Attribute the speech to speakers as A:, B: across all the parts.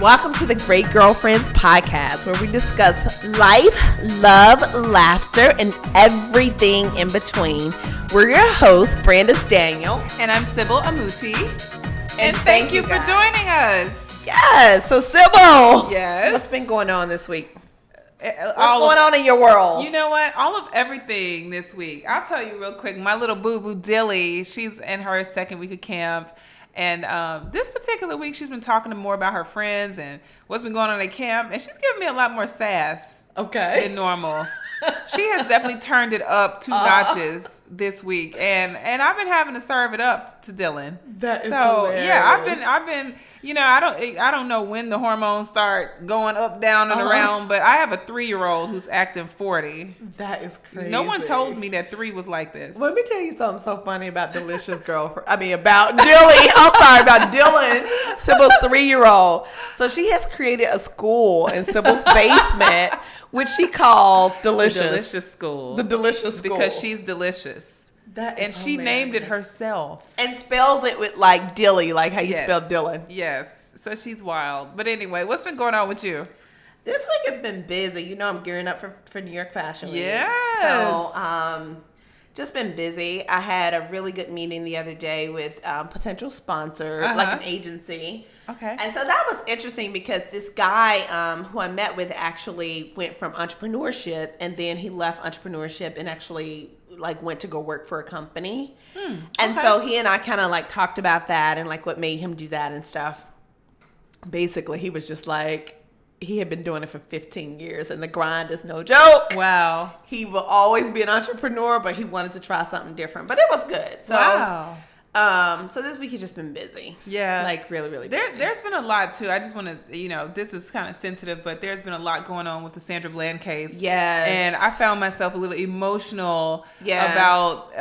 A: Welcome to the Great Girlfriends podcast, where we discuss life, love, laughter, and everything in between. We're your hosts, Brandis Daniel.
B: And I'm Sybil Amuti. And thank you for joining us.
A: Yes. So, Sybil.
B: Yes.
A: What's been going on this week? What's going on in your world?
B: You know what? All of everything this week. I'll tell you real quick. My little boo-boo Dilly, she's in her second week of camp. And this particular week, she's been talking more about her friends and what's been going on at camp. And she's giving me a lot more sass than normal. She has definitely turned it up 2 notches this week. And I've been having to serve it up to Dylan.
A: That is hilarious.
B: Yeah, I've been, you know, I don't know when the hormones start going up, down, and around, but I have a 3-year-old who's acting 40.
A: That is crazy.
B: No one told me that 3 was like this.
A: Let me tell you something so funny about Delicious Girlfriend. About Dilly. I'm sorry, about Dylan, Sybil's 3-year-old. So she has created a school in Sybil's basement, which she calls Delicious.
B: The Delicious School.
A: The Delicious School.
B: Because she's delicious. And she named it herself.
A: And spells it with like Dilly, like how you spell Dylan.
B: Yes. So she's wild. But anyway, what's been going on with you?
A: This week has been busy. You know, I'm gearing up for New York Fashion Week.
B: Yes.
A: So, just been busy. I had a really good meeting the other day with potential sponsor, like an agency.
B: Okay.
A: And so that was interesting because this guy who I met with actually went from entrepreneurship, and then he left entrepreneurship and actually like went to go work for a company. And so he and I kind of like talked about that and like what made him do that and stuff. Basically, he was just like, he had been doing it for 15 years and the grind is no joke.
B: Wow.
A: He will always be an entrepreneur, but he wanted to try something different. But it was good. So,
B: wow.
A: So this week has just been busy.
B: Yeah.
A: Like really, really busy.
B: There's been a lot too. I just want to, you know, this is kind of sensitive, but there's been a lot going on with the Sandra Bland case.
A: Yes.
B: And I found myself a little emotional about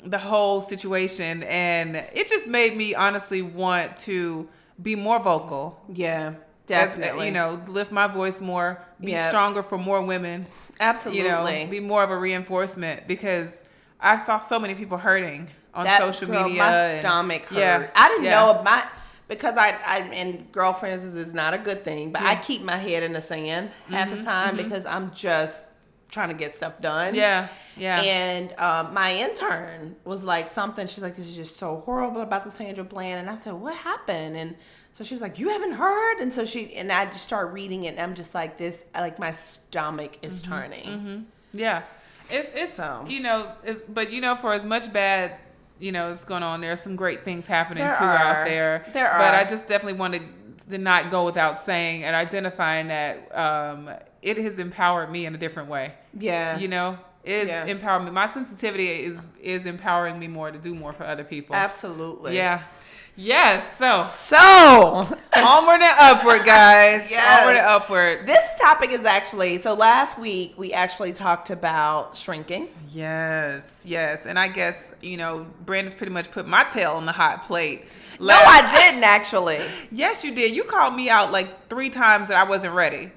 B: the whole situation. And it just made me honestly want to be more vocal.
A: Yeah. Definitely.
B: As, you know, lift my voice more, be stronger for more women.
A: Absolutely.
B: You know, be more of a reinforcement because I saw so many people hurting on social media.
A: My stomach hurt.
B: Yeah,
A: I didn't know because I and girlfriends is not a good thing, but I keep my head in the sand half the time because I'm just trying to get stuff done.
B: Yeah. Yeah.
A: And my intern was like something. She's like, this is just so horrible about the Sandra Bland. And I said, what happened? And so she was like, you haven't heard? And so I just started reading it, and I'm just like this, like my stomach is turning.
B: Yeah. It's so, you know, but you know, for as much bad, you know, it's going on, there's some great things happening out there.
A: There are.
B: But I just definitely wanted to not go without saying and identifying that it has empowered me in a different way. Yeah. You know? It is empowering me. My sensitivity is empowering me more to do more for other people.
A: Absolutely.
B: Yeah. Yes. So onward and upward, guys. Yes. Onward and upward.
A: This topic is actually, so last week we actually talked about shrinking.
B: Yes. And I guess, you know, Brandon's pretty much put my tail on the hot plate.
A: No, I didn't actually.
B: Yes, you did. You called me out like 3 times that I wasn't ready.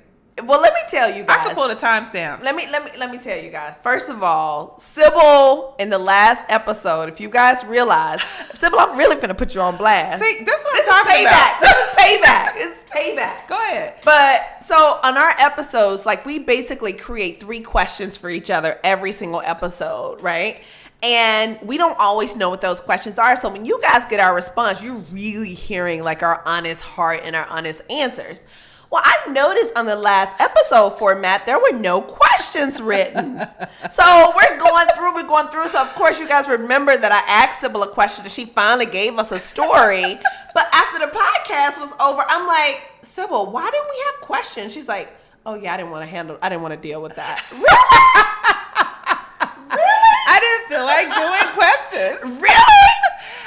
A: Well, let me tell you guys.
B: I could pull the timestamps.
A: Let me tell you guys. First of all, Sybil in the last episode, if you guys realize, Sybil, I'm really gonna put you on blast.
B: See, this is what I'm talking about.
A: This is payback. It's payback.
B: Go ahead.
A: But so on our episodes, like we basically create 3 questions for each other every single episode, right? And we don't always know what those questions are. So when you guys get our response, you're really hearing like our honest heart and our honest answers. Well, I noticed on the last episode format, there were no questions written. So we're going through. So, of course, you guys remember that I asked Sybil a question and she finally gave us a story. But after the podcast was over, I'm like, Sybil, why didn't we have questions? She's like, oh, yeah, I didn't want to deal with that. Really? Really?
B: I didn't feel like doing questions.
A: Really?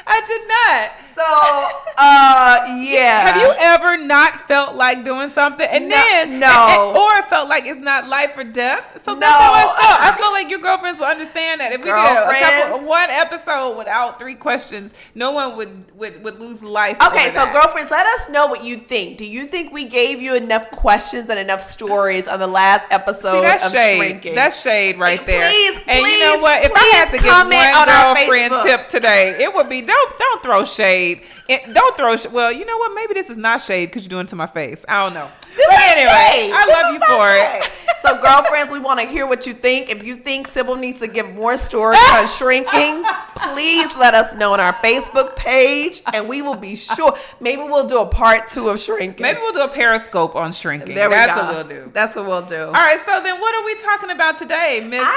B: I did not.
A: So, yeah.
B: Have you ever not felt like doing something and or felt like it's not life or death? So that's how I felt. I feel like your girlfriends will understand that if we did one episode without 3 questions, no one would lose life.
A: Okay, so girlfriends, let us know what you think. Do you think we gave you enough questions and enough stories on the last episode of Shrinking?
B: That's shade right there.
A: Please,
B: you know what? If I had to give one girlfriend tip today, it would be don't throw shade shade. Don't throw well, you know what? Maybe this is not shade because you're doing it to my face. I don't know.
A: This
B: But
A: is
B: anyway,
A: shade.
B: I
A: This
B: love
A: is
B: you
A: not
B: for
A: shade.
B: it.
A: So, girlfriends, we want to hear what you think. If you think Sybil needs to give more stories on shrinking, please let us know on our Facebook page, and we will be sure. Maybe we'll do a part 2 of shrinking.
B: Maybe we'll do a Periscope on shrinking.
A: There we
B: That's
A: go.
B: what we'll do.
A: That's what we'll do.
B: All right, so then what are we talking about today, Miss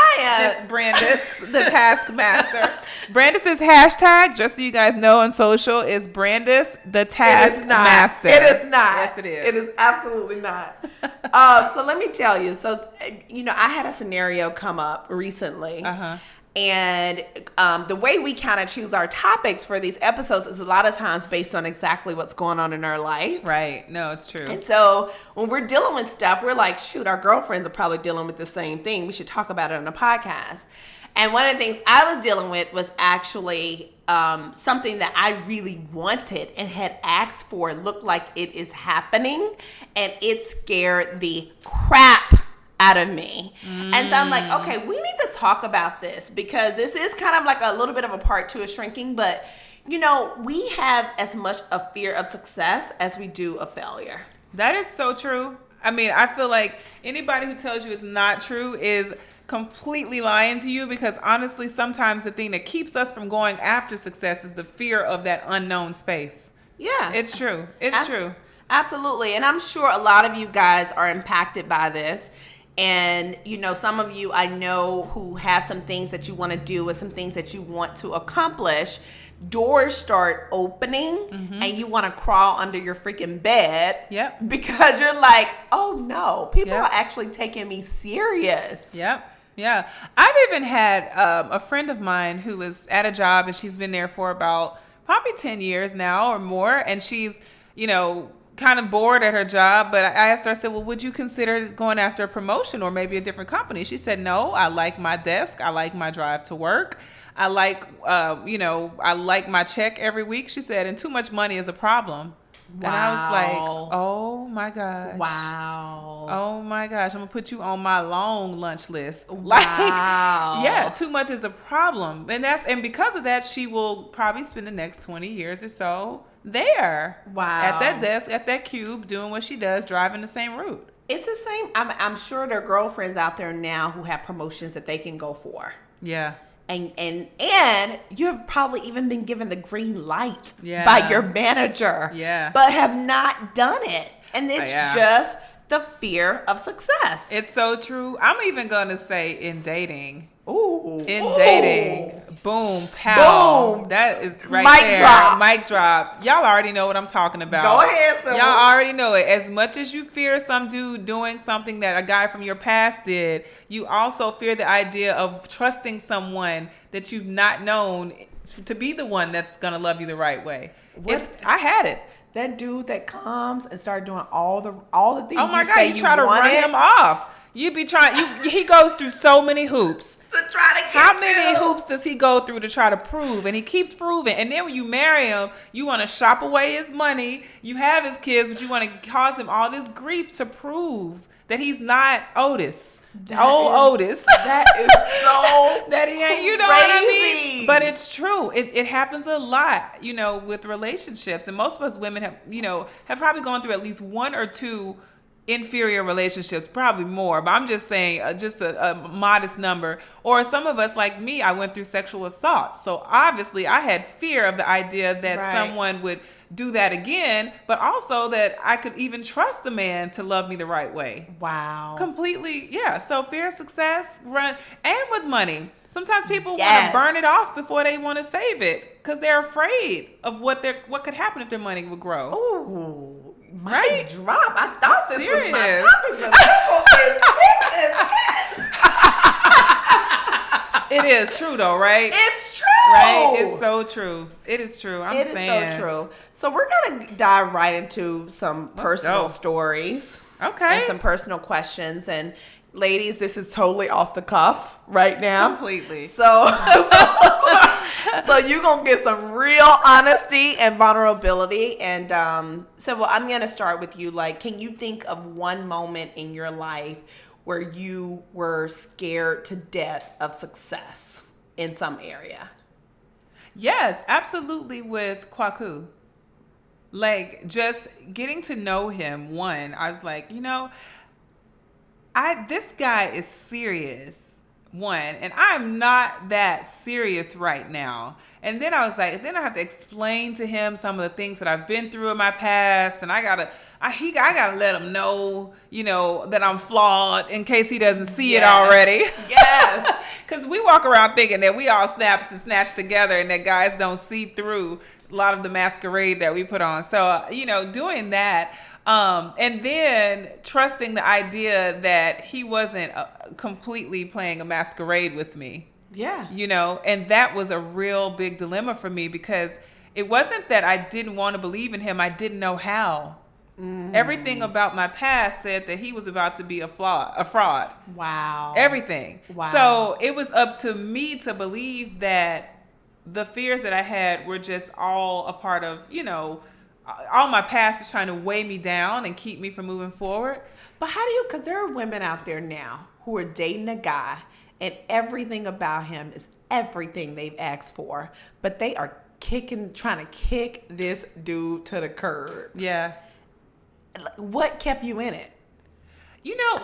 B: Brandis, the Taskmaster? Brandis's hashtag, just so you guys know on social, is Brandis the Taskmaster.
A: It is not.
B: Yes, it is.
A: It is absolutely not. So let me tell you. So, I had a scenario come up recently. And the way we kind of choose our topics for these episodes is a lot of times based on exactly what's going on in our life.
B: Right. No, it's true.
A: And so when we're dealing with stuff, we're like, shoot, our girlfriends are probably dealing with the same thing. We should talk about it on a podcast. And one of the things I was dealing with was actually something that I really wanted and had asked for. It looked like it is happening, and it scared the crap out of me. And so I'm like, okay, we need to talk about this because this is kind of like a little bit of a part 2 of shrinking, but we have as much a fear of success as we do of failure.
B: That is so true. I mean, I feel like anybody who tells you it's not true is completely lying to you, because honestly, sometimes the thing that keeps us from going after success is the fear of that unknown space.
A: Yeah.
B: It's true. It's true.
A: Absolutely. And I'm sure a lot of you guys are impacted by this. And, some of you I know who have some things that you want to do and some things that you want to accomplish. Doors start opening and you want to crawl under your freaking bed.
B: Yep.
A: Because you're like, oh no, people are actually taking me serious.
B: Yep. Yeah. I've even had a friend of mine who was at a job and she's been there for about probably 10 years now or more. And she's, kind of bored at her job, but I asked her, I said, well, would you consider going after a promotion or maybe a different company? She said, no, I like my desk. I like my drive to work. I like, I like my check every week. She said, and too much money is a problem. Wow. And I was like, oh my gosh.
A: Wow.
B: Oh my gosh. I'm going to put you on my long lunch list.
A: Wow.
B: Yeah, too much is a problem. And because of that, she will probably spend the next 20 years or so there.
A: Wow.
B: At that desk, at that cube, doing what she does, driving the same route.
A: It's the same. I'm sure there are girlfriends out there now who have promotions that they can go for.
B: Yeah.
A: And you have probably even been given the green light by your manager.
B: Yeah.
A: But have not done it. And it's just the fear of success.
B: It's so true. I'm even going to say in dating.
A: Ooh.
B: Dating. Boom. Pow.
A: Boom.
B: That is right
A: Mic
B: there.
A: drop.
B: Mic drop. Y'all already know what I'm talking about.
A: Go ahead, Sybil.
B: Y'all already know it. As much as you fear some dude doing something that a guy from your past did, you also fear the idea of trusting someone that you've not known to be the one that's going to love you the right way. I had it.
A: That dude that comes and start doing all the things.
B: Oh my God, you try to run him off. You be trying. He goes through so many hoops.
A: To try to get
B: How many hoops does he go through to try to prove? And he keeps proving. And then when you marry him, you want to shop away his money. You have his kids, but you want to cause him all this grief to prove that he's not Otis. Otis.
A: That is so
B: that he ain't. You know
A: crazy.
B: what I mean? But it's true. It happens a lot, with relationships. And most of us women have probably gone through at least one or two inferior relationships, probably more, but I'm just saying just a modest number. Or some of us, like me, I went through sexual assault. So obviously I had fear of the idea that someone would do that again, but also that I could even trust a man to love me the right way.
A: Wow.
B: Completely, yeah. So fear of success, and with money. Sometimes people want to burn it off before they want to save it because they're afraid of what could happen if their money would grow.
A: Ooh. Mic drop. I thought this
B: serious.
A: was my topic.
B: It is true though, right?
A: It's true.
B: Right? It's so true. It is true. I'm saying.
A: It is so true. So we're going to dive right into some personal stories.
B: Okay.
A: And some personal questions. And ladies, this is totally off the cuff right now.
B: Completely.
A: So you're going to get some real honesty and vulnerability. And I'm going to start with you. Like, can you think of one moment in your life where you were scared to death of success in some area?
B: Yes, absolutely, with Kwaku. Like, just getting to know him, one, I was like, this guy is serious, one, and I'm not that serious right now. And then I was like, then I have to explain to him some of the things that I've been through in my past, and I gotta let him know, that I'm flawed in case he doesn't see it already.
A: Yes.
B: Because we walk around thinking that we all snaps and snatched together, and that guys don't see through a lot of the masquerade that we put on. So, doing that. And then trusting the idea that he wasn't completely playing a masquerade with me.
A: Yeah.
B: And that was a real big dilemma for me, because it wasn't that I didn't want to believe in him. I didn't know how. Everything about my past said that he was about to be a fraud.
A: Wow.
B: Everything.
A: Wow.
B: So it was up to me to believe that the fears that I had were just all a part of, all my past is trying to weigh me down and keep me from moving forward.
A: But how do you, because there are women out there now who are dating a guy and everything about him is everything they've asked for, but they are trying to kick this dude to the curb.
B: Yeah.
A: What kept you in it?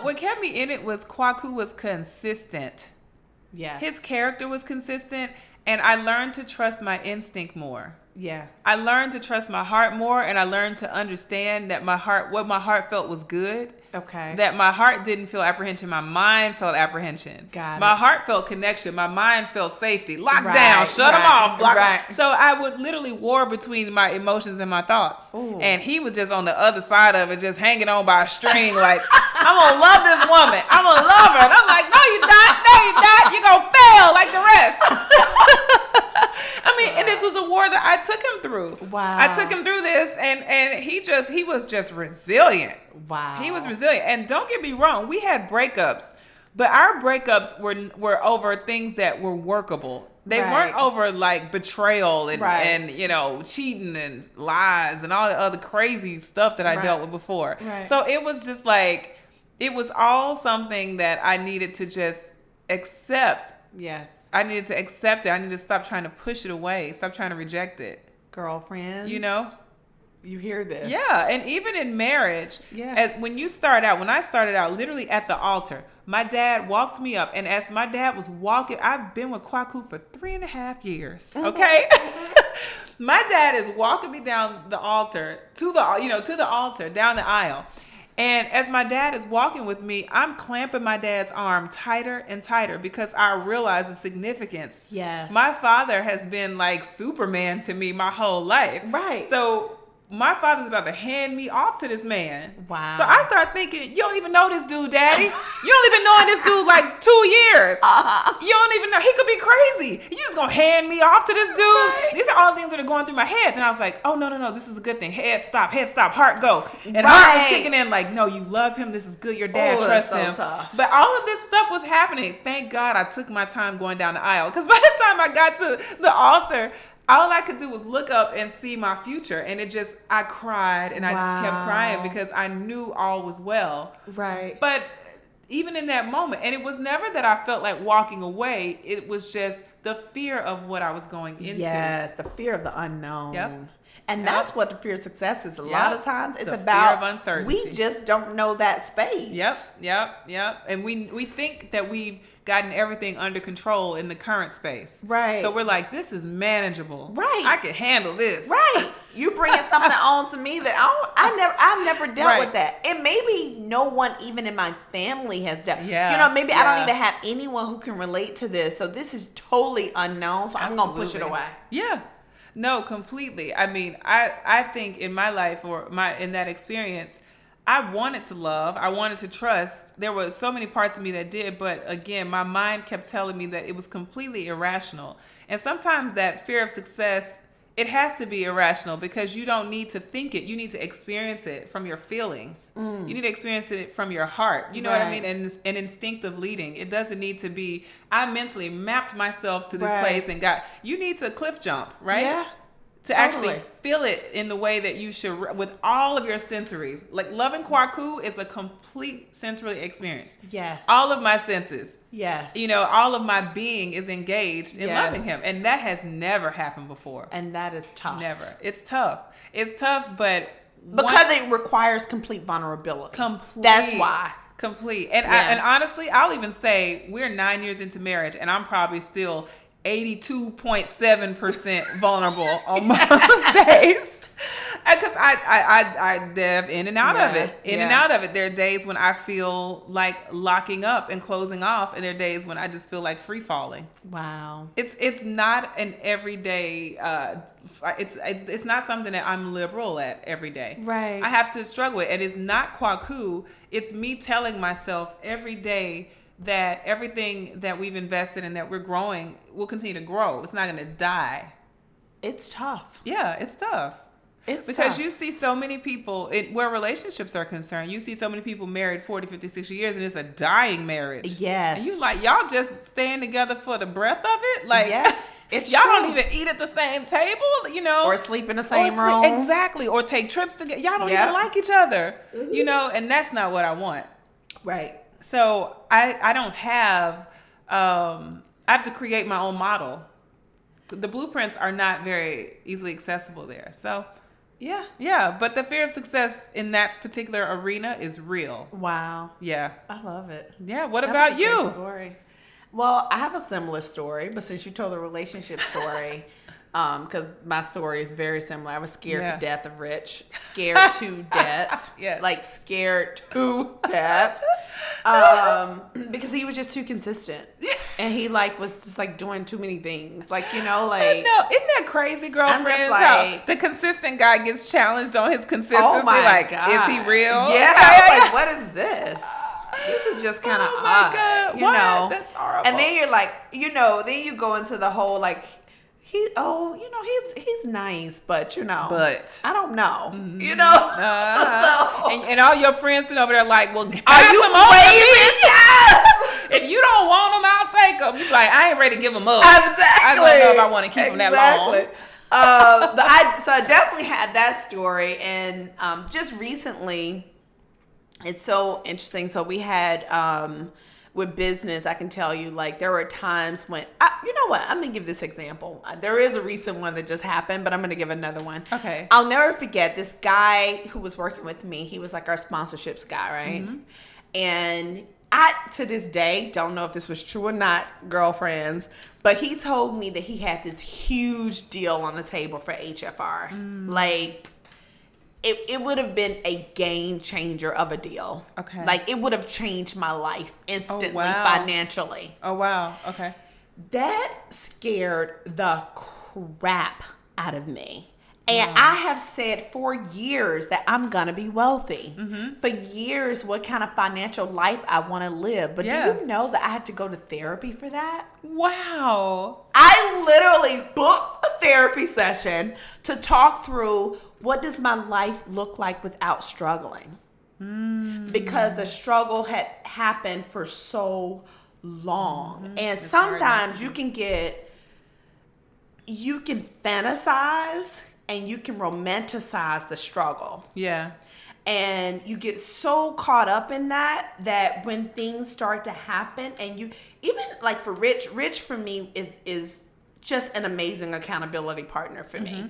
B: What kept me in it was Kwaku was consistent.
A: Yeah.
B: His character was consistent, and I learned to trust my instinct more.
A: Yeah.
B: I learned to trust my heart more, and I learned to understand that what my heart felt was good.
A: Okay.
B: That my heart didn't feel apprehension. My mind felt apprehension.
A: Got it.
B: My heart felt connection. My mind felt safety. Lock down. Shut them off.
A: Right.
B: So I would literally war between my emotions and my thoughts.
A: Ooh.
B: And he was just on the other side of it, just hanging on by a string like, I'm going to love this woman. I'm going to love her. And I'm like, no, you're not. No, you're not. You're going to fail like the rest. And this was a war that I took him through.
A: Wow.
B: I took him through this, and he was just resilient.
A: Wow.
B: He was resilient. And don't get me wrong, we had breakups, but our breakups were over things that were workable. They weren't over like betrayal and cheating and lies and all the other crazy stuff that I dealt with before.
A: Right.
B: So it was just like, it was all something that I needed to just accept.
A: Yes.
B: I needed to accept it. I needed to stop trying to push it away. Stop trying to reject it.
A: Girlfriends. You hear this.
B: Yeah. And even in marriage, when I started out literally at the altar, my dad walked me up. And as my dad was walking, I've been with Kwaku for 3.5 years. Okay. My dad is walking me down the altar to the altar, down the aisle. And as my dad is walking with me, I'm clamping my dad's arm tighter and tighter because I realize the significance.
A: Yes.
B: My father has been like Superman to me my whole life.
A: Right.
B: So my father's about to hand me off to this man.
A: Wow.
B: So I start thinking, you don't even know this dude, Daddy. You only been knowing this dude like 2 years. You don't even know. He could be crazy. You just gonna hand me off to this dude?
A: Right.
B: These are all things that are going through my head. And I was like, oh, no, this is a good thing. Head stop, heart go. And heart was kicking in like, no, you love him. This is good. Your dad trusts him.
A: Tough.
B: But all of this stuff was happening. Thank God I took my time going down the aisle. Because by the time I got to the altar, all I could do was look up and see my future. And I cried and I just kept crying because I knew all was well.
A: Right.
B: But even in that moment, and it was never that I felt like walking away. It was just the fear of what I was going into.
A: Yes, the fear of the unknown.
B: Yep.
A: And that's what the fear of success is. A
B: Yep.
A: lot of times it's
B: The
A: about
B: fear of uncertainty.
A: we just don't know that space.
B: Yep. And we think that we've gotten everything under control in the current space.
A: Right.
B: So we're like, this is manageable.
A: Right.
B: I can handle this.
A: Right. You bringing something on to me that I've never dealt with that. And maybe no one even in my family has dealt.
B: Yeah.
A: Maybe I don't even have anyone who can relate to this. So this is totally unknown. So I'm going to push it away.
B: Yeah. No, completely. I mean, I think in my life in that experience, I wanted to love. I wanted to trust. There were so many parts of me that did, but again, my mind kept telling me that it was completely irrational. And sometimes that fear of success, it has to be irrational because you don't need to think it. You need to experience it from your feelings. You need to experience it from your heart. You know what I mean? And an instinctive leading. It doesn't need to be, I mentally mapped myself to this place and you need to cliff jump, right?
A: Yeah.
B: to actually feel it in the way that you should, with all of your sensories. Like loving Kwaku is a complete sensory experience.
A: Yes.
B: All of my senses.
A: Yes.
B: You know, all of my being is engaged in loving him. And that has never happened before.
A: And that is tough.
B: Never. It's tough. It's tough, but
A: because it requires complete vulnerability. That's why.
B: Complete. And honestly, I'll even say we're 9 years into marriage and I'm probably still 82.7% vulnerable on most days. Because I dive in and out of it. And out of it. There are days when I feel like locking up and closing off. And there are days when I just feel like free falling.
A: Wow.
B: It's not an everyday, it's not something that I'm liberal at every day.
A: Right.
B: I have to struggle with it. And it's not Kwaku. It's me telling myself every day that everything that we've invested in that we're growing will continue to grow. It's not going to die.
A: It's tough.
B: Yeah, it's tough. Because you see so many people, where relationships are concerned, you see so many people married 40, 50, 60 years, and it's a dying marriage.
A: Yes.
B: And you like, y'all just staying together for the breath of it? Like,
A: it's
B: y'all
A: true.
B: don't even eat at the same table, you know?
A: Or sleep in the same room.
B: Exactly. Or take trips together. Y'all don't even like each other, you know? And that's not what I want.
A: Right.
B: So I don't have, I have to create my own model. The blueprints are not very easily accessible there. So yeah, but the fear of success in that particular arena is real.
A: Wow.
B: Yeah.
A: I love it.
B: Yeah. What about you?
A: Great story. Well, I have a similar story, but since you told the relationship story, because my story is very similar. I was scared to death of Rich. Scared to death.
B: Yes.
A: Like scared to death. Because he was just too consistent. And he was just doing too many things. No,
B: isn't that crazy, girlfriends? How the consistent guy gets challenged on his consistency.
A: Oh my God.
B: Is he real?
A: Yeah. What is this? This is just kind of odd.
B: Oh my God.
A: You know?
B: That's horrible.
A: And then you're then you go into the whole he's nice, but I don't know,
B: and all your friends sitting over there like, well,
A: are you crazy? Yes.
B: If you don't want them, I'll take them. You're like, I ain't ready to give them up.
A: Exactly.
B: I don't know if I want to keep them that long.
A: So I definitely had that story, and just recently, it's so interesting. So we had with business, I can tell you, there were times when, you know what? I'm going to give this example. There is a recent one that just happened, but I'm going to give another one.
B: Okay.
A: I'll never forget this guy who was working with me. He was our sponsorships guy, right? Mm-hmm. And I, to this day, don't know if this was true or not, girlfriends, but he told me that he had this huge deal on the table for HFR. It would have been a game changer of a deal.
B: Okay.
A: It would have changed my life instantly financially.
B: Oh, wow. Okay.
A: That scared the crap out of me. And I have said for years that I'm going to be wealthy. Mm-hmm. For years, what kind of financial life I want to live. But do you know that I had to go to therapy for that?
B: Wow.
A: I literally booked a therapy session to talk through what does my life look like without struggling. Because the struggle had happened for so long. Mm-hmm. And sometimes you can fantasize and you can romanticize the struggle.
B: Yeah.
A: And you get so caught up in that when things start to happen, and you even for Rich for me is just an amazing accountability partner for me.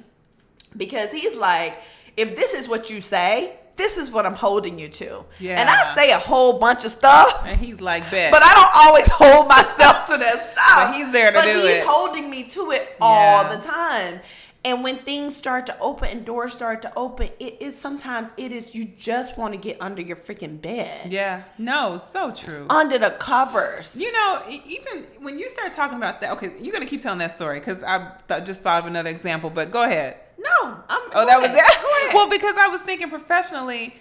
A: Because he's like, if this is what you say, this is what I'm holding you to. Yeah. And I say a whole bunch of stuff.
B: And he's like, bet.
A: But I don't always hold myself to that stuff.
B: But he's there to do it.
A: But he's holding me to it all the time. And when things start to open and doors start to open, sometimes you just want to get under your freaking bed.
B: Yeah. No, so true.
A: Under the covers.
B: Even when you start talking about that, okay, you're going to keep telling that story because I just thought of another example, but go ahead.
A: No.
B: That was it? Well, because I was thinking professionally,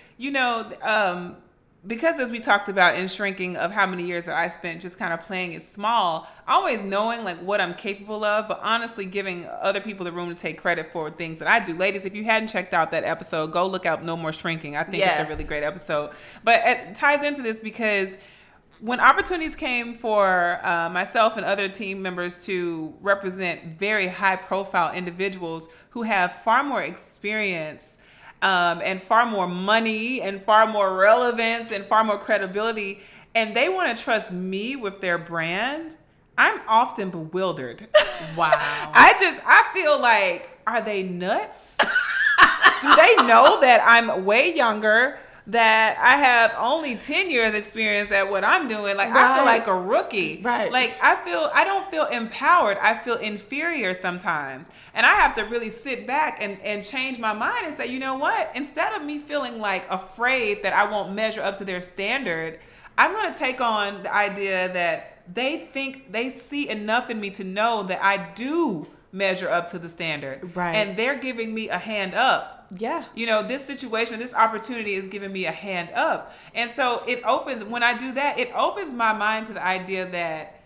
B: because as we talked about in shrinking of how many years that I spent just kind of playing it small, always knowing what I'm capable of, but honestly giving other people the room to take credit for things that I do. Ladies, if you hadn't checked out that episode, go look out No More Shrinking. I think it's a really great episode. But it ties into this because when opportunities came for myself and other team members to represent very high-profile individuals who have far more experience and far more money and far more relevance and far more credibility, and they want to trust me with their brand, I'm often bewildered.
A: Wow.
B: I feel like, are they nuts? Do they know that I'm way younger, that I have only 10 years experience at what I'm doing? Like, I feel like a rookie.
A: Right.
B: Like, I don't feel empowered. I feel inferior sometimes. And I have to really sit back and change my mind and say, you know what? Instead of me feeling like afraid that I won't measure up to their standard, I'm going to take on the idea that they think they see enough in me to know that I do measure up to the standard.
A: Right.
B: And they're giving me a hand up.
A: Yeah.
B: You know, this situation, this opportunity is giving me a hand up. And so when I do that, it opens my mind to the idea that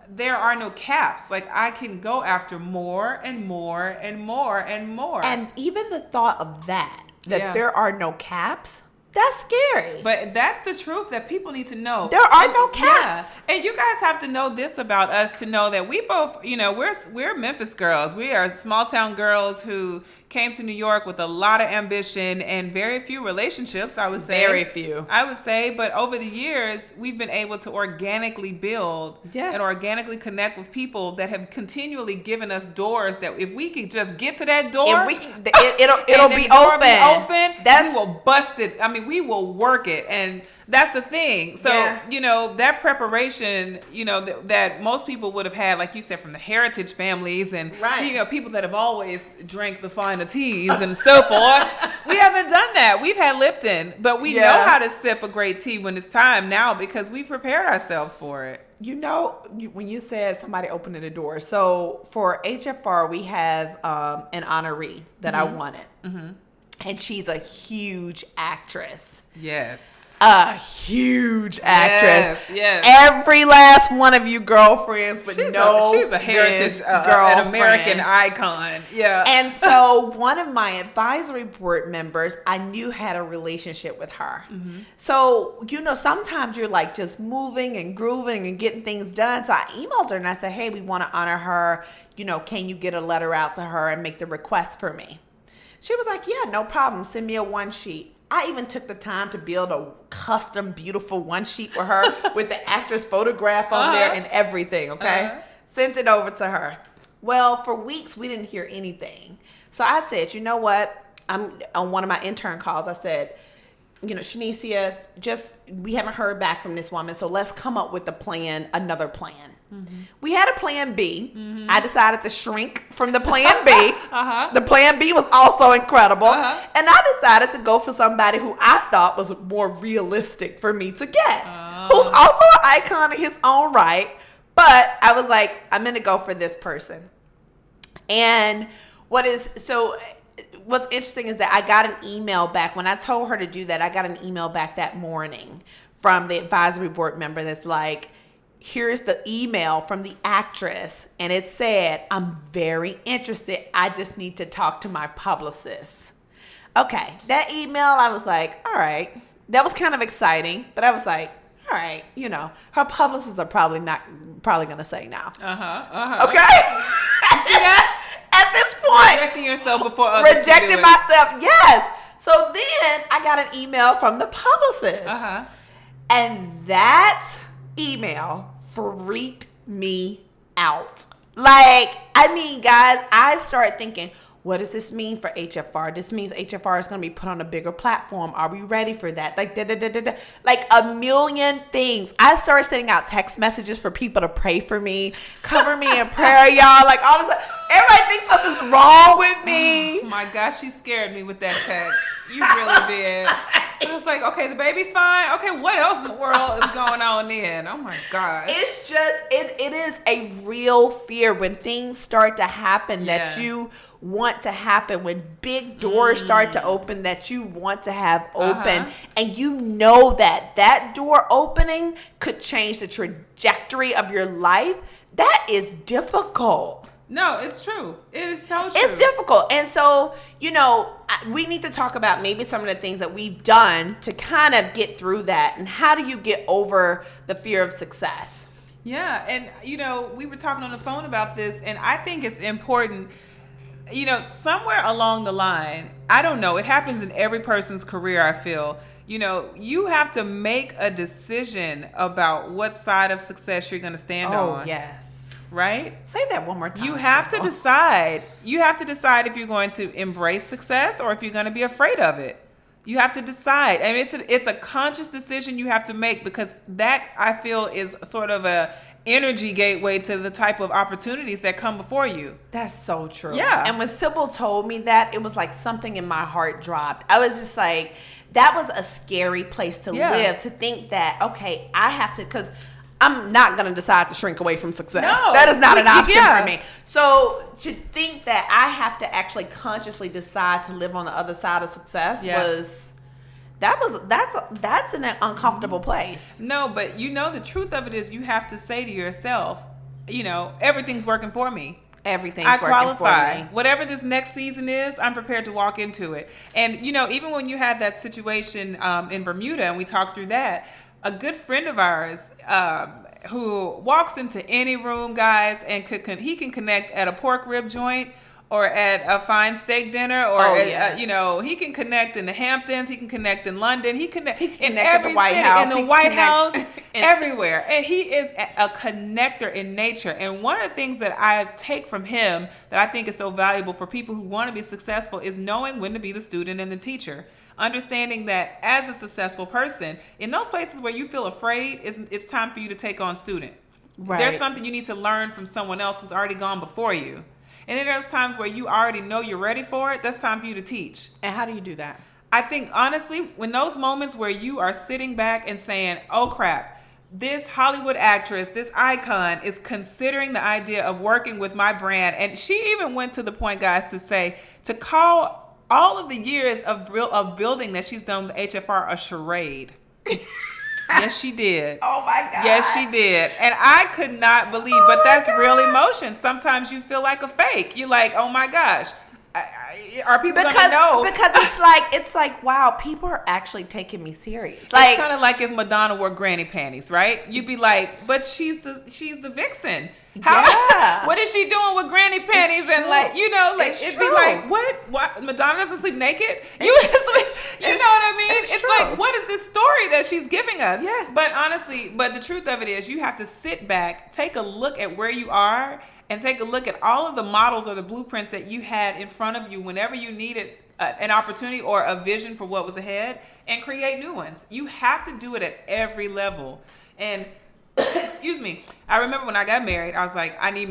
B: there are no caps. Like, I can go after more and more and more and more.
A: And even the thought of that there are no caps, that's scary.
B: But that's the truth that people need to know.
A: There are no caps.
B: Yeah. And you guys have to know this about us to know that we both, you know, we're Memphis girls. We are small town girls who came to New York with a lot of ambition and very few relationships, I would say.
A: Very few.
B: I would say, but over the years, we've been able to organically build and organically connect with people that have continually given us doors that if we could just get to that door,
A: if we can, it'll be open.
B: We will bust it. I mean, we will work it. And that's the thing. So, you know, that preparation, you know, that most people would have had, like you said, from the heritage families and, you know, people that have always drank the finer teas and so forth. We haven't done that. We've had Lipton, but we know how to sip a great tea when it's time now because we prepared ourselves for it.
A: You know, when you said somebody opening the door, so for HFR, we have an honoree that I wanted. Mm-hmm. And she's a huge actress.
B: Yes.
A: A huge actress.
B: Yes.
A: Every last one of you girlfriends would know
B: she's a heritage, an American icon. Yeah.
A: And so one of my advisory board members, I knew had a relationship with her. Mm-hmm. So, you know, sometimes you're like just moving and grooving and getting things done. So I emailed her and I said, hey, we want to honor her. You know, can you get a letter out to her and make the request for me? She was like, yeah, no problem. Send me a one sheet. I even took the time to build a custom, beautiful one sheet for her with the actress photograph on there and everything, okay? Sent it over to her. Well, for weeks, we didn't hear anything. So I said, you know what? I'm on one of my intern calls. I said, you know, Shanicia, we haven't heard back from this woman, so let's come up with another plan. Mm-hmm. We had a plan B. Mm-hmm. I decided to shrink from the plan B. The plan B was also incredible. And I decided to go for somebody who I thought was more realistic for me to get, who's also an icon in his own right. But I was like, I'm going to go for this person. And what's interesting is that I got an email back. When I told her to do that, I got an email back that morning from the advisory board member that's like, here's the email from the actress. And it said, I'm very interested. I just need to talk to my publicist. Okay. That email, I was like, all right. That was kind of exciting. But I was like, all right, you know, her publicists are probably going to say no. Okay? At this point.
B: Rejecting yourself before others.
A: Rejecting myself, yes. So then I got an email from the publicist. And that email freaked me out. Like, I mean, guys, I started thinking, what does this mean for HFR? This means HFR is going to be put on a bigger platform. Are we ready for that? Like, like a million things. I started sending out text messages for people to pray for me, cover me in prayer, y'all. Like, all of a sudden, everybody thinks something's wrong with me.
B: Oh my gosh, she scared me with that text. You really did. It was like, okay, the baby's fine. Okay, what else in the world is going on then? Oh my gosh.
A: It's just, it is a real fear when things start to happen that you want to happen, when big doors start to open that you want to have open, and you know that door opening could change the trajectory of your life. That is difficult.
B: No, it's true. It is so true.
A: It's difficult. And so, we need to talk about maybe some of the things that we've done to kind of get through that. And how do you get over the fear of success?
B: Yeah. And, we were talking on the phone about this, and I think it's important, somewhere along the line, I don't know, it happens in every person's career, I feel. You have to make a decision about what side of success you're going to stand on.
A: Oh, yes.
B: Right?
A: Say that one more time.
B: You have to decide. You have to decide if you're going to embrace success or if you're going to be afraid of it. You have to decide. I mean, it's a conscious decision you have to make, because that, I feel, is sort of a energy gateway to the type of opportunities that come before you.
A: That's so true.
B: Yeah.
A: And when Sybil told me that, it was like something in my heart dropped. I was just like, that was a scary place to live, to think that, okay, I have to, because I'm not going to decide to shrink away from success.
B: No,
A: that is not an option for me. So to think that I have to actually consciously decide to live on the other side of success that's an uncomfortable place.
B: No, but the truth of it is, you have to say to yourself, everything's working for me.
A: I qualify.
B: For me. Whatever this next season is, I'm prepared to walk into it. And even when you had that situation in Bermuda, and we talked through that, a good friend of ours who walks into any room, guys, and he can connect at a pork rib joint or at a fine steak dinner, or he can connect in the Hamptons, he can connect in London, he connect in every
A: the White
B: city,
A: House,
B: in the White House, everywhere. And he is a connector in nature. And one of the things that I take from him that I think is so valuable for people who want to be successful is knowing when to be the student and the teacher. Understanding that as a successful person, in those places where you feel afraid, it's time for you to take on student. Right. There's something you need to learn from someone else who's already gone before you. And then there's times where you already know you're ready for it. That's time for you to teach.
A: And how do you do that?
B: I think, honestly, when those moments where you are sitting back and saying, oh crap, this Hollywood actress, this icon is considering the idea of working with my brand. And she even went to the point, guys, to call all of the years of building that she's done with HFR a charade. Yes, she did.
A: Oh my God.
B: Yes, she did. And I could not believe, but that's real emotion. Sometimes you feel like a fake. You're like, oh my gosh. Are people going to know?
A: Because it's like, wow, people are actually taking me serious.
B: It's kind of like if Madonna wore granny panties, right? You'd be like, but she's the vixen. What is she doing with granny panties? And it'd be like, what? Madonna doesn't sleep naked? You know what I mean? It's like, what is this story that she's giving us?
A: Yeah.
B: But honestly, the truth of it is, you have to sit back, take a look at where you are, and take a look at all of the models or the blueprints that you had in front of you whenever you needed an opportunity or a vision for what was ahead, and create new ones. You have to do it at every level. And excuse me, I remember when I got married, I was like, I need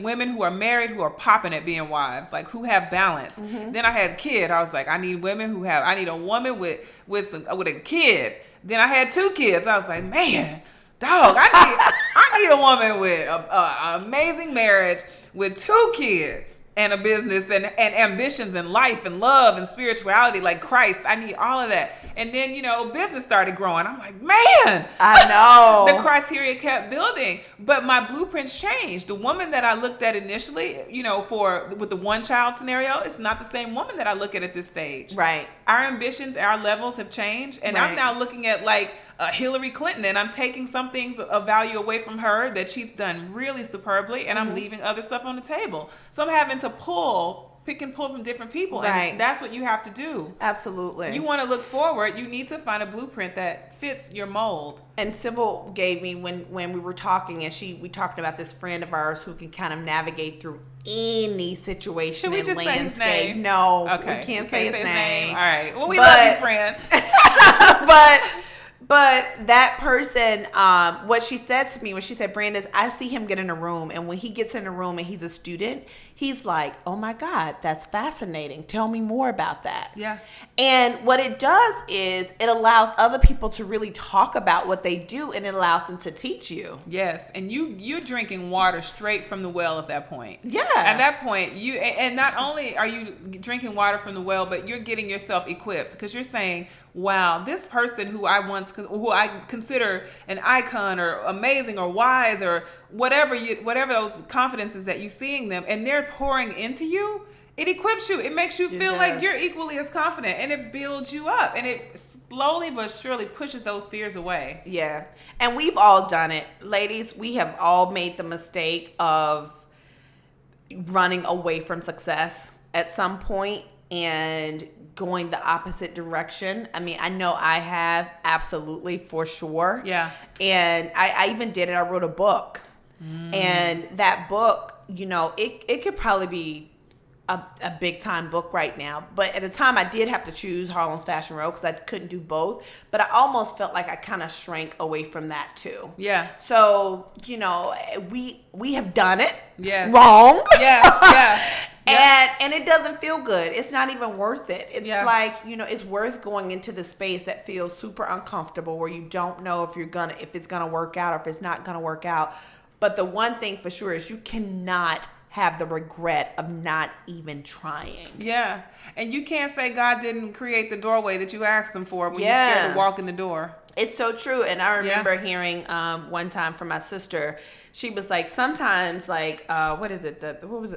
B: women who are married, who are popping at being wives, like who have balance. Mm-hmm. Then I had a kid. I was like, I need a woman with a kid. Then I had 2 kids. I was like, man, dog, I need a woman with an amazing marriage with 2 kids and a business and ambitions and life and love and spirituality like Christ. I need all of that. And then, business started growing. I'm like, man,
A: I know.
B: The criteria kept building, but my blueprints changed. The woman that I looked at initially, with the 1-child scenario, it's not the same woman that I look at this stage.
A: Right.
B: Our ambitions, our levels have changed. And I'm now looking at Hillary Clinton, and I'm taking some things of value away from her that she's done really superbly, and I'm leaving other stuff on the table. So I'm having to pick and pull from different people.
A: Right.
B: And that's what you have to do.
A: Absolutely.
B: You want to look forward, you need to find a blueprint that fits your mold.
A: And Sybil gave me, when we were talking, and we talked about this friend of ours who can kind of navigate through any situation and landscape.
B: Say his name?
A: No,
B: okay.
A: We can't say his name.
B: All right. Well, we love you, friend.
A: But that person, what she said to me when she said, Brandis, I see him get in a room, and when he gets in a room and he's a student, he's like, oh my God, that's fascinating. Tell me more about that.
B: Yeah.
A: And what it does is it allows other people to really talk about what they do, and it allows them to teach you.
B: Yes. And you're drinking water straight from the well at that point.
A: Yeah.
B: At that point, and not only are you drinking water from the well, but you're getting yourself equipped, because you're saying, wow, this person who I consider an icon or amazing or wise or whatever those confidences that you see in them, and they're pouring into you, it equips you. It makes you feel like you're equally as confident, and it builds you up, and it slowly but surely pushes those fears away.
A: Yeah. And we've all done it. Ladies, we have all made the mistake of running away from success at some point and going the opposite direction. I mean, I know I have, absolutely, for sure.
B: Yeah.
A: And I even did it. I wrote a book. And that book, you know, it could probably be a big time book right now, but at the time I did have to choose Harlem's Fashion Row because I couldn't do both, but I almost felt like I kind of shrank away from that too.
B: Yeah.
A: So, you know, we have done it
B: wrong. Yeah.
A: And it doesn't feel good. It's not even worth it. It's like, you know, it's worth going into the space that feels super uncomfortable where you don't know if it's gonna work out or if it's not gonna work out. But the one thing for sure is you cannot have the regret of not even trying.
B: Yeah. And you can't say God didn't create the doorway that you asked him for when you're scared to walk in the door.
A: It's so true. And I remember hearing one time from my sister, she was like, sometimes like, what is it?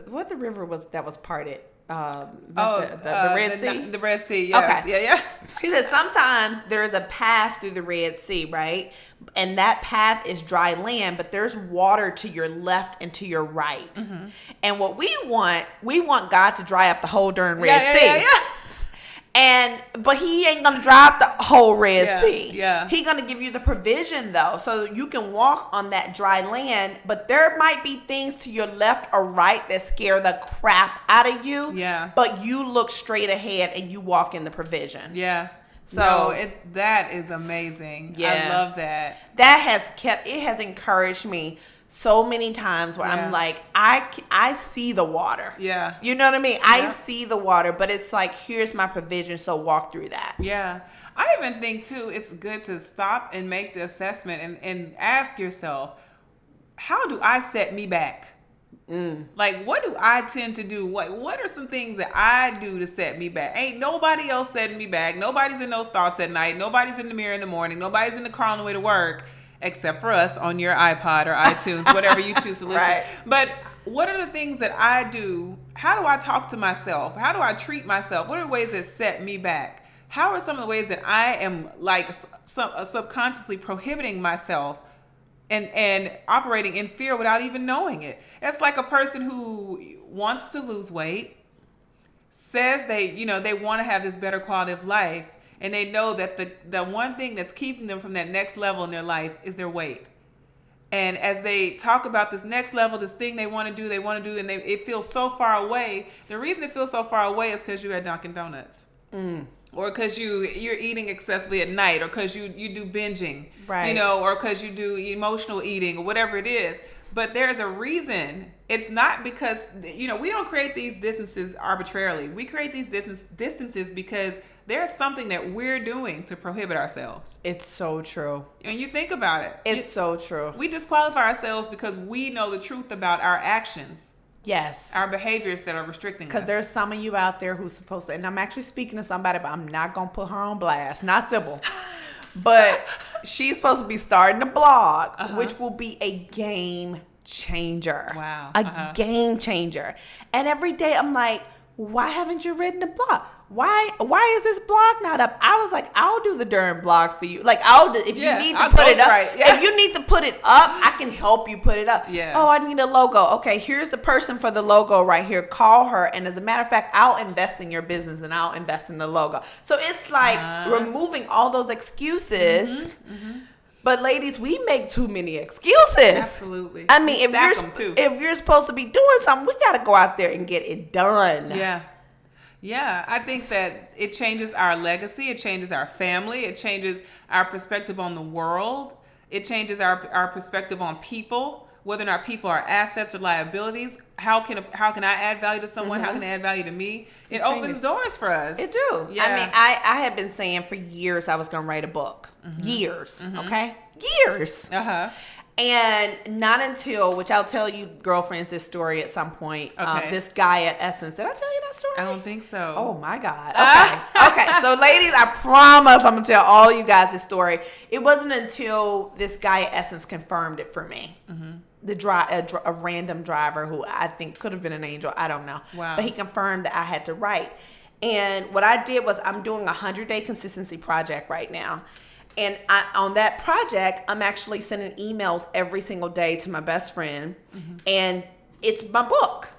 A: What the river was that was parted? The Red Sea?
B: The Red Sea, yes.
A: Okay.
B: Yeah.
A: She said sometimes there's a path through the Red Sea, right? And that path is dry land, but there's water to your left and to your right. Mm-hmm. And what we want God to dry up the whole darn Red Sea. But he ain't gonna dry up the whole Red Sea.
B: Yeah.
A: He's gonna give you the provision though, so you can walk on that dry land, but there might be things to your left or right that scare the crap out of you.
B: Yeah.
A: But you look straight ahead and you walk in the provision.
B: Yeah.
A: So
B: that is amazing.
A: Yeah.
B: I love that.
A: It has encouraged me so many times where I'm like, I see the water.
B: Yeah.
A: You know what I mean? Yeah. I see the water, but it's like, here's my provision, so walk through that.
B: Yeah. I even think, too, it's good to stop and make the assessment and ask yourself, how do I set me back? Like, what do I tend to do? What are some things that I do to set me back? Ain't nobody else setting me back. Nobody's in those thoughts at night. Nobody's in the mirror in the morning. Nobody's in the car on the way to work. Except for us on your iPod or iTunes, whatever you choose to listen. Right. But what are the things that I do? How do I talk to myself? How do I treat myself? What are the ways that set me back? How are some of the ways that I am like subconsciously prohibiting myself and operating in fear without even knowing it? It's like a person who wants to lose weight, says they want to have this better quality of life, and they know that the one thing that's keeping them from that next level in their life is their weight. And as they talk about this next level, this thing they want to do, and it feels so far away. The reason it feels so far away is because you're at Dunkin' Donuts. Or because you're eating excessively at night, or because you do binging, right? Or because you do emotional eating, or whatever it is. But there's a reason. It's not because, we don't create these distances arbitrarily. We create these distances because there's something that we're doing to prohibit ourselves.
A: It's so true.
B: And you think about it.
A: It's so true.
B: We disqualify ourselves because we know the truth about our actions.
A: Yes.
B: Our behaviors that are restricting us.
A: Because there's some of you out there who's supposed to, and I'm actually speaking to somebody, but I'm not going to put her on blast. Not Sybil. But she's supposed to be starting a blog, which will be a game changer.
B: Wow.
A: A game changer. And every day I'm like, why haven't you written a blog? Why is this blog not up? I was like, I'll do the darn blog for you. Like, if you need to put it up, if you need to put it up, I can help you put it up.
B: Yeah.
A: Oh, I need a logo. Okay, here's the person for the logo right here. Call her. And as a matter of fact, I'll invest in your business and I'll invest in the logo. So it's like removing all those excuses. But ladies, we make too many excuses.
B: Absolutely.
A: I mean, if you're supposed to be doing something, we got to go out there and get it done.
B: Yeah. Yeah, I think that it changes our legacy. It changes our family. It changes our perspective on the world. It changes our perspective on people, whether or not people are assets or liabilities. How can I add value to someone? How can I add value to me? It opens doors for us.
A: It do. Yeah. I mean, I had been saying for years I was going to write a book. Years. Okay? Years. And not until, which I'll tell you, girlfriends, this story at some point.
B: Okay.
A: This guy at Essence. Did I tell you that story?
B: I don't think so.
A: Oh my God. Okay. Okay. So ladies, I promise I'm going to tell all you guys this story. It wasn't until this guy at Essence confirmed it for me. A random driver who I think could have been an angel. I don't know.
B: Wow.
A: But he confirmed that I had to write. And what I did was I'm doing a 100-day consistency project right now. And on that project, I'm actually sending emails every single day to my best friend. And it's my book.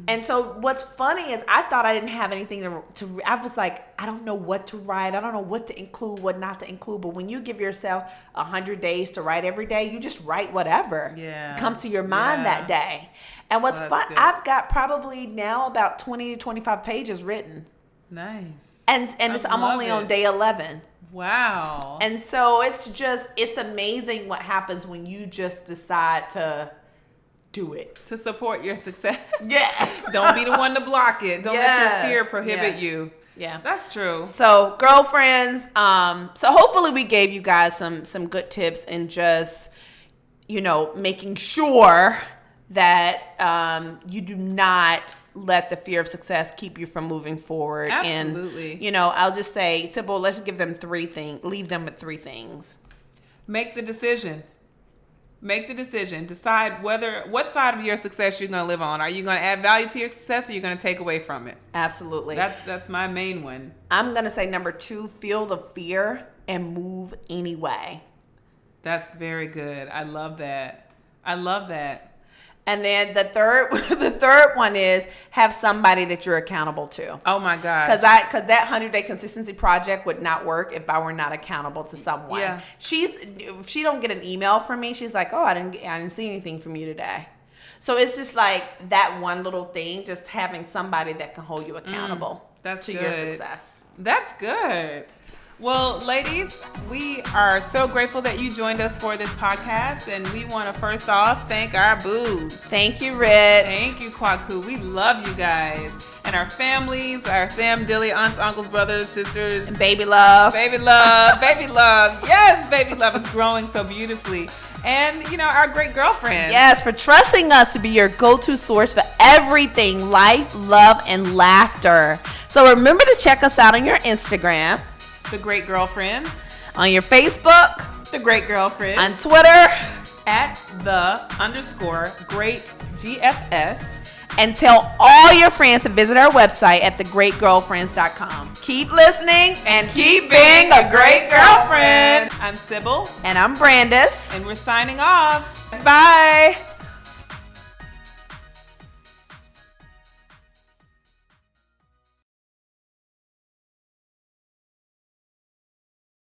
A: And so what's funny is I thought I didn't have anything to I was like, I don't know what to write. I don't know what to include, what not to include. But when you give yourself 100 days to write every day, you just write whatever comes to your mind that day. And what's fun, I've got probably now about 20 to 25 pages written.
B: Nice.
A: And I'm only on day 11.
B: Wow.
A: And so it's amazing what happens when you just decide to do it.
B: To support your success.
A: Yes.
B: Don't be the one to block it. Don't let your fear prohibit you.
A: Yeah.
B: That's true.
A: So girlfriends, so hopefully we gave you guys some good tips and just, making sure that you do not let the fear of success keep you from moving forward.
B: Absolutely.
A: And, I'll just say, simple, let's give them leave them with 3 things.
B: Make the decision. Make the decision. Decide what side of your success you're going to live on. Are you going to add value to your success or are you going to take away from it?
A: Absolutely.
B: That's my main one.
A: I'm going to say number 2, feel the fear and move anyway.
B: That's very good. I love that.
A: And then the third one is have somebody that you're accountable to.
B: Oh my God.
A: Because that 100-day consistency project would not work if I were not accountable to someone. Yeah. If she don't get an email from me, she's like, oh, I didn't see anything from you today. So it's just like that one little thing, just having somebody that can hold you accountable to your success.
B: That's good. Well, ladies, we are so grateful that you joined us for this podcast, and we want to first off thank our boos.
A: Thank you, Rich.
B: Thank you, Kwaku. We love you guys. And our families, our Sam, Dilly, aunts, uncles, brothers, sisters.
A: And baby love.
B: Baby love. Baby love. Yes, baby love is growing so beautifully. And, our great girlfriend.
A: Yes, for trusting us to be your go-to source for everything life, love, and laughter. So remember to check us out on your Instagram.
B: The Great Girlfriends.
A: On your Facebook.
B: The Great Girlfriends.
A: On Twitter.
B: At _great GFS.
A: And tell all your friends to visit our website at thegreatgirlfriends.com. Keep listening and keep being a great girlfriend.
B: I'm Sybil.
A: And I'm Brandis.
B: And we're signing off.
A: Bye.